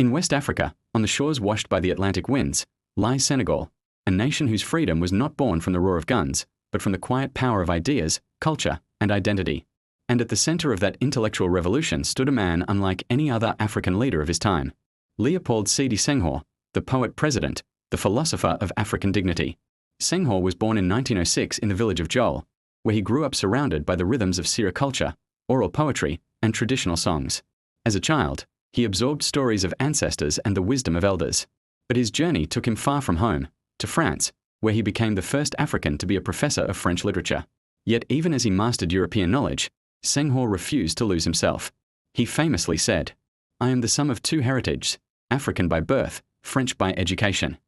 In West Africa, on the shores washed by the Atlantic winds, lies Senegal, a nation whose freedom was not born from the roar of guns, but from the quiet power of ideas, culture, and identity. And at the center of that intellectual revolution stood a man unlike any other African leader of his time. Léopold Sédar Senghor, the poet-president, the philosopher of African dignity. Senghor was born in 1906 in the village of Joel, where he grew up surrounded by the rhythms of Sira culture, oral poetry, and traditional songs. As a child, he absorbed stories of ancestors and the wisdom of elders. But his journey took him far from home, to France, where he became the first African to be a professor of French literature. Yet even as he mastered European knowledge, Senghor refused to lose himself. He famously said, "I am the sum of two heritages, African by birth, French by education."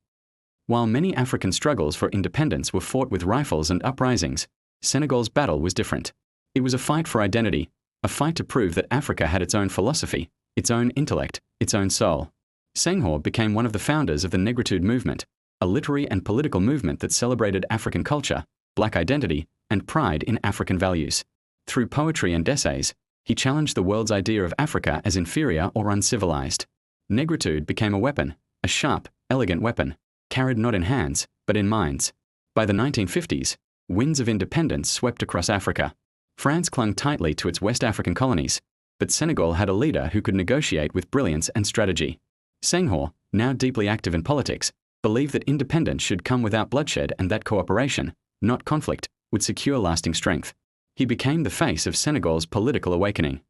While many African struggles for independence were fought with rifles and uprisings, Senegal's battle was different. It was a fight for identity, a fight to prove that Africa had its own philosophy, its own intellect, its own soul. Senghor became one of the founders of the Negritude Movement, a literary and political movement that celebrated African culture, black identity, and pride in African values. Through poetry and essays, he challenged the world's idea of Africa as inferior or uncivilized. Negritude became a weapon, a sharp, elegant weapon, carried not in hands, but in minds. By the 1950s, winds of independence swept across Africa. France clung tightly to its West African colonies, but Senegal had a leader who could negotiate with brilliance and strategy. Senghor, now deeply active in politics, believed that independence should come without bloodshed and that cooperation, not conflict, would secure lasting strength. He became the face of Senegal's political awakening.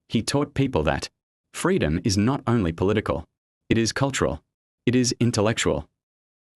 He taught people that freedom is not only political, it is cultural, it is intellectual.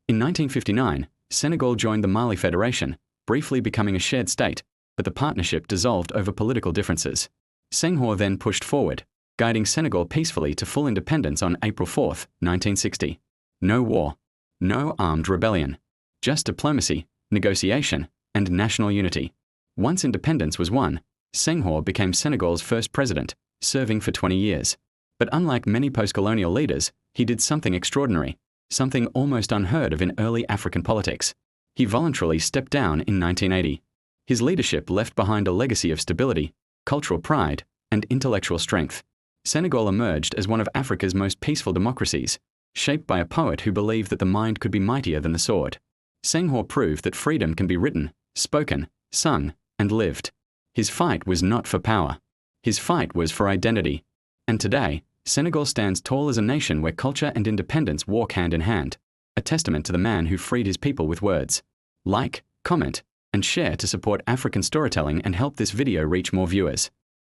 In 1959, Senegal joined the Mali Federation, briefly becoming a shared state, but the partnership dissolved over political differences. Senghor then pushed forward, guiding Senegal peacefully to full independence on April 4, 1960. No war, no armed rebellion, just diplomacy, negotiation, and national unity. Once independence was won, Senghor became Senegal's first president, serving for 20 years. But unlike many post-colonial leaders, he did something extraordinary, something almost unheard of in early African politics. He voluntarily stepped down in 1980. His leadership left behind a legacy of stability, cultural pride, and intellectual strength. Senegal emerged as one of Africa's most peaceful democracies, shaped by a poet who believed that the mind could be mightier than the sword. Senghor proved that freedom can be written, spoken, sung, and lived. His fight was not for power. His fight was for identity. And today, Senegal stands tall as a nation where culture and independence walk hand in hand, a testament to the man who freed his people with words. Like, comment, and share to support African storytelling and help this video reach more viewers.